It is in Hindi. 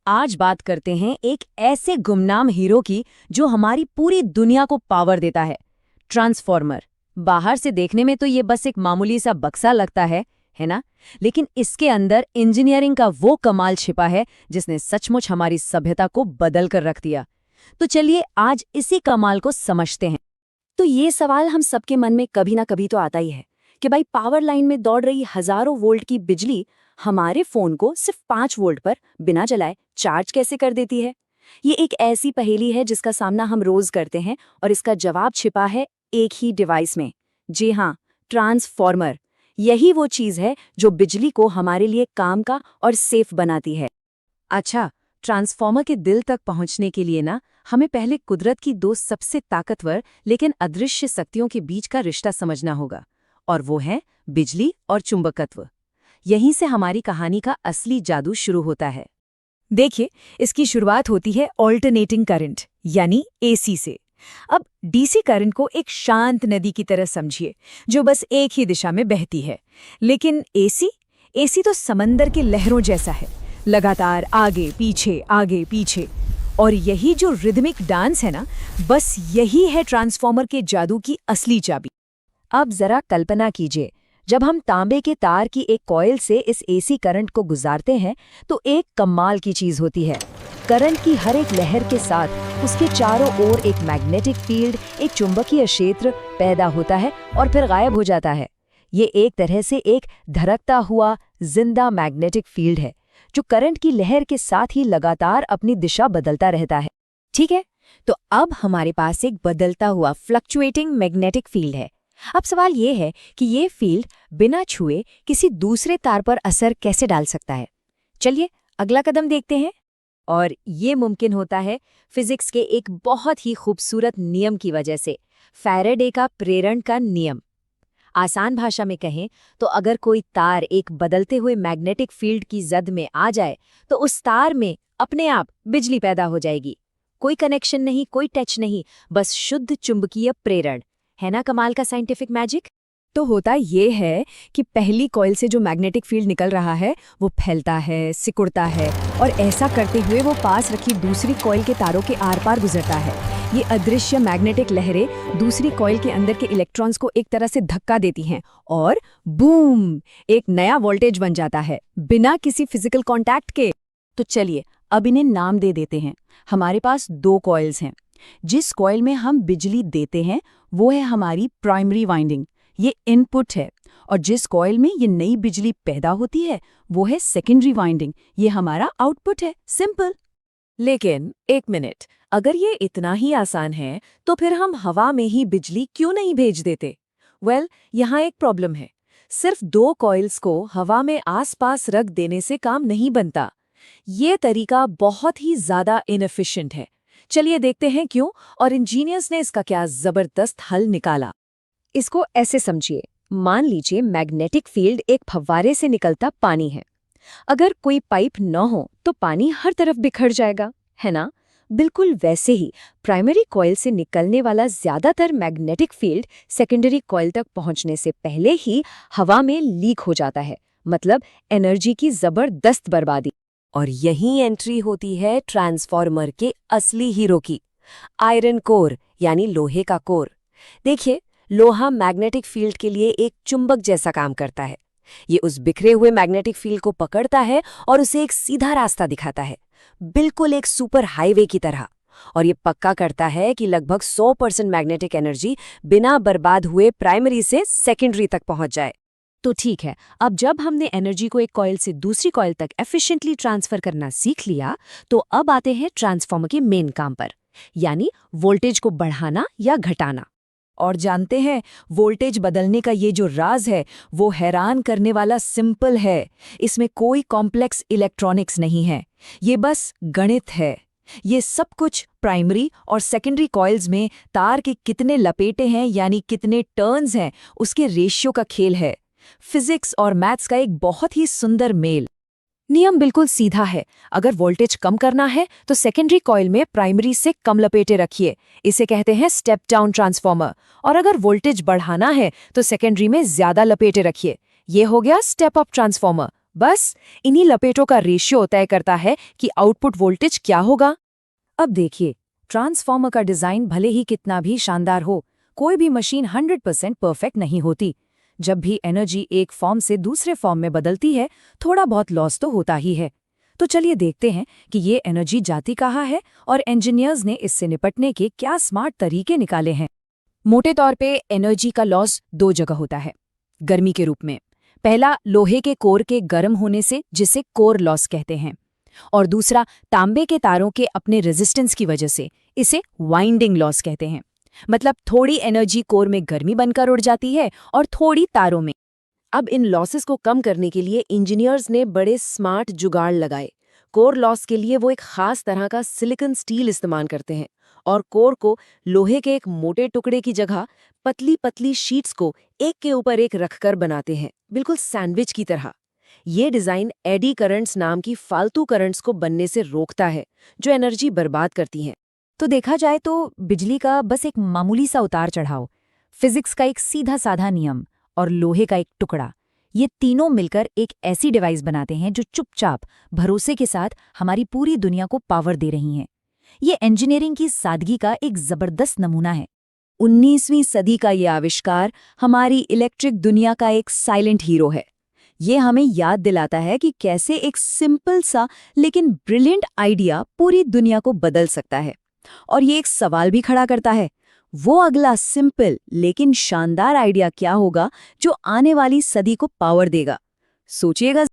आज बात करते हैं एक ऐसे गुमनाम हीरो की जो हमारी पूरी दुनिया को पावर देता है, ट्रांसफॉर्मर। बाहर से देखने में तो ये बस एक मामूली सा बक्सा लगता है ना? लेकिन इसके अंदर इंजीनियरिंग का वो कमाल छिपा है जिसने सचमुच हमारी सभ्यता को बदल कर रख दिया। तो चलिए आज इसी कमाल को समझते हैं। तो ये सवाल हम सबके मन में कभी ना कभी तो आता ही है कि भाई पावर लाइन में दौड़ रही हजारों वोल्ट की बिजली हमारे फोन को सिर्फ 5 वोल्ट पर बिना जलाए चार्ज कैसे कर देती है। ये एक ऐसी पहेली है जिसका सामना हम रोज करते हैं और इसका जवाब छिपा है एक ही डिवाइस में। जी हाँ, ट्रांसफॉर्मर। यही वो चीज है जो बिजली को हमारे लिए काम का और सेफ बनाती है। अच्छा, ट्रांसफॉर्मर के दिल तक पहुंचने के लिए ना हमें पहले कुदरत की दो सबसे ताकतवर लेकिन अदृश्य शक्तियों के बीच का रिश्ता समझना होगा, और वो है बिजली और चुंबकत्व। यहीं से हमारी कहानी का असली जादू शुरू होता है। देखिए, इसकी शुरुआत होती है ऑल्टरनेटिंग करंट यानी एसी से। अब डीसी करंट को एक शांत नदी की तरह समझिए जो बस एक ही दिशा में बहती है। लेकिन एसी तो समंदर के लहरों जैसा है, लगातार आगे पीछे। और यही जो रिदमिक डांस है ना, बस यही है ट्रांसफॉर्मर के जादू की असली चाबी। अब जरा कल्पना कीजिए, जब हम तांबे के तार की एक कॉइल से इस एसी करंट को गुजारते हैं तो एक कमाल की चीज होती है। करंट की हर एक लहर के साथ उसके चारों ओर एक मैग्नेटिक फील्ड, एक चुंबकीय क्षेत्र पैदा होता है और फिर गायब हो जाता है। ये एक तरह से एक धड़कता हुआ जिंदा मैग्नेटिक फील्ड है जो करंट की लहर के साथ ही लगातार अपनी दिशा बदलता रहता है। ठीक है, तो अब हमारे पास एक बदलता हुआ फ्लक्चुएटिंग मैग्नेटिक फील्ड है। अब सवाल ये है कि ये फील्ड बिना छुए किसी दूसरे तार पर असर कैसे डाल सकता है। चलिए अगला कदम देखते हैं। और ये मुमकिन होता है फिजिक्स के एक बहुत ही खूबसूरत नियम की वजह से, फैराडे का प्रेरण का नियम। आसान भाषा में कहें तो अगर कोई तार एक बदलते हुए मैग्नेटिक फील्ड की जद में आ जाए तो उस तार में अपने आप बिजली पैदा हो जाएगी। कोई कनेक्शन नहीं, कोई टच नहीं, बस शुद्ध चुंबकीय प्रेरण। है ना कमाल का साइंटिफिक मैजिक? तो होता ये है कि पहली कॉइल से जो मैग्नेटिक फील्ड निकल रहा है वो फैलता है, सिकुड़ता है और ऐसा करते हुए वो पास रखी दूसरी कॉइल के तारों के आर पार गुजरता है। ये अदृश्य मैग्नेटिक लहरें दूसरी कॉइल के अंदर के इलेक्ट्रॉन्स को एक तरह से धक्का देती हैं और बूम, एक नया वोल्टेज बन जाता है बिना किसी फिजिकल कॉन्टैक्ट के। तो चलिए अब इन्हें नाम दे देते हैं। हमारे पास 2 कॉइल्स हैं। जिस कॉइल में हम बिजली देते हैं वो है हमारी प्राइमरी वाइंडिंग, ये इनपुट है। और जिस कॉइल में ये नई बिजली पैदा होती है वो है सेकेंडरी वाइंडिंग, ये हमारा आउटपुट है। सिंपल। लेकिन एक मिनट, अगर ये इतना ही आसान है तो फिर हम हवा में ही बिजली क्यों नहीं भेज देते? यहाँ एक प्रॉब्लम है। सिर्फ 2 कॉइल्स को हवा में आसपास रख देने से काम नहीं बनता। ये तरीका बहुत ही ज्यादा इनएफिशिएंट है। चलिए देखते हैं क्यों, और इंजीनियर्स ने इसका क्या जबरदस्त हल निकाला। इसको ऐसे समझिए, मान लीजिए मैग्नेटिक फील्ड एक फव्वारे से निकलता पानी है। अगर कोई पाइप न हो तो पानी हर तरफ बिखर जाएगा, है ना? बिल्कुल वैसे ही प्राइमरी कॉइल से निकलने वाला ज्यादातर मैग्नेटिक फील्ड सेकेंडरी कॉइल तक पहुंचने से पहले ही हवा में लीक हो जाता है, मतलब एनर्जी की जबरदस्त बर्बादी। और यही एंट्री होती है ट्रांसफॉर्मर के असली हीरो की, आयरन कोर यानी लोहे का कोर। देखिए, लोहा मैग्नेटिक फील्ड के लिए एक चुंबक जैसा काम करता है। ये उस बिखरे हुए मैग्नेटिक फील्ड को पकड़ता है और उसे एक सीधा रास्ता दिखाता है, बिल्कुल एक सुपर हाईवे की तरह। और ये पक्का करता है कि लगभग 100% मैग्नेटिक एनर्जी बिना बर्बाद हुए प्राइमरी से सेकेंडरी तक पहुंच जाए। तो ठीक है, अब जब हमने एनर्जी को एक कॉइल से दूसरी कॉइल तक एफिशिएंटली ट्रांसफर करना सीख लिया तो अब आते हैं ट्रांसफॉर्मर के मेन काम पर, यानी वोल्टेज को बढ़ाना या घटाना। और जानते हैं, वोल्टेज बदलने का ये जो राज है वो हैरान करने वाला सिंपल है। इसमें कोई कॉम्प्लेक्स इलेक्ट्रॉनिक्स नहीं है, ये बस गणित है। ये सब कुछ प्राइमरी और सेकेंडरी कॉइल्स में तार के कितने लपेटे हैं यानी कितने टर्न्स हैं उसके रेशियो का खेल है। फिजिक्स और मैथ्स का एक बहुत ही सुंदर मेल। नियम बिल्कुल सीधा है, अगर वोल्टेज कम करना है तो सेकेंडरी कॉइल में प्राइमरी से कम लपेटे रखिए, इसे कहते हैं स्टेप डाउन ट्रांसफॉर्मर। और अगर वोल्टेज बढ़ाना है तो सेकेंडरी में ज्यादा लपेटे रखिए, ये हो गया स्टेप अप ट्रांसफॉर्मर। बस इन्हीं लपेटों का रेशियो तय करता है कि आउटपुट वोल्टेज क्या होगा। अब देखिए, ट्रांसफार्मर का डिजाइन भले ही कितना भी शानदार हो, कोई भी मशीन 100% परफेक्ट नहीं होती। जब भी एनर्जी एक फॉर्म से दूसरे फॉर्म में बदलती है, थोड़ा बहुत लॉस तो होता ही है। तो चलिए देखते हैं कि ये एनर्जी जाती कहाँ है और इंजीनियर्स ने इससे निपटने के क्या स्मार्ट तरीके निकाले हैं। मोटे तौर पे एनर्जी का लॉस 2 जगह होता है, गर्मी के रूप में। पहला, लोहे के कोर के गर्म होने से, जिसे कोर लॉस कहते हैं, और दूसरा तांबे के तारों के अपने रेजिस्टेंस की वजह से, इसे वाइंडिंग लॉस कहते हैं। मतलब थोड़ी एनर्जी कोर में गर्मी बनकर उड़ जाती है और थोड़ी तारों में। अब इन लॉसेस को कम करने के लिए इंजीनियर्स ने बड़े स्मार्ट जुगाड़ लगाए। कोर लॉस के लिए वो एक खास तरह का सिलिकॉन स्टील इस्तेमाल करते हैं और कोर को लोहे के एक मोटे टुकड़े की जगह पतली पतली शीट्स को एक के ऊपर एक रखकर बनाते हैं, बिल्कुल सैंडविच की तरह। ये डिजाइन एडी करंट्स नाम की फालतू करंट्स को बनने से रोकता है, जो एनर्जी बर्बाद करती हैं। तो देखा जाए तो बिजली का बस एक मामूली सा उतार चढ़ाव, फिजिक्स का एक सीधा साधा नियम और लोहे का एक टुकड़ा, ये तीनों मिलकर एक ऐसी डिवाइस बनाते हैं जो चुपचाप भरोसे के साथ हमारी पूरी दुनिया को पावर दे रही हैं। ये इंजीनियरिंग की सादगी का एक जबरदस्त नमूना है। 19वीं सदी का ये आविष्कार हमारी इलेक्ट्रिक दुनिया का एक साइलेंट हीरो है। ये हमें याद दिलाता है कि कैसे एक सिंपल सा लेकिन ब्रिलियंट आइडिया पूरी दुनिया को बदल सकता है। और ये एक सवाल भी खड़ा करता है, वो अगला सिंपल लेकिन शानदार आइडिया क्या होगा जो आने वाली सदी को पावर देगा? सोचिएगा।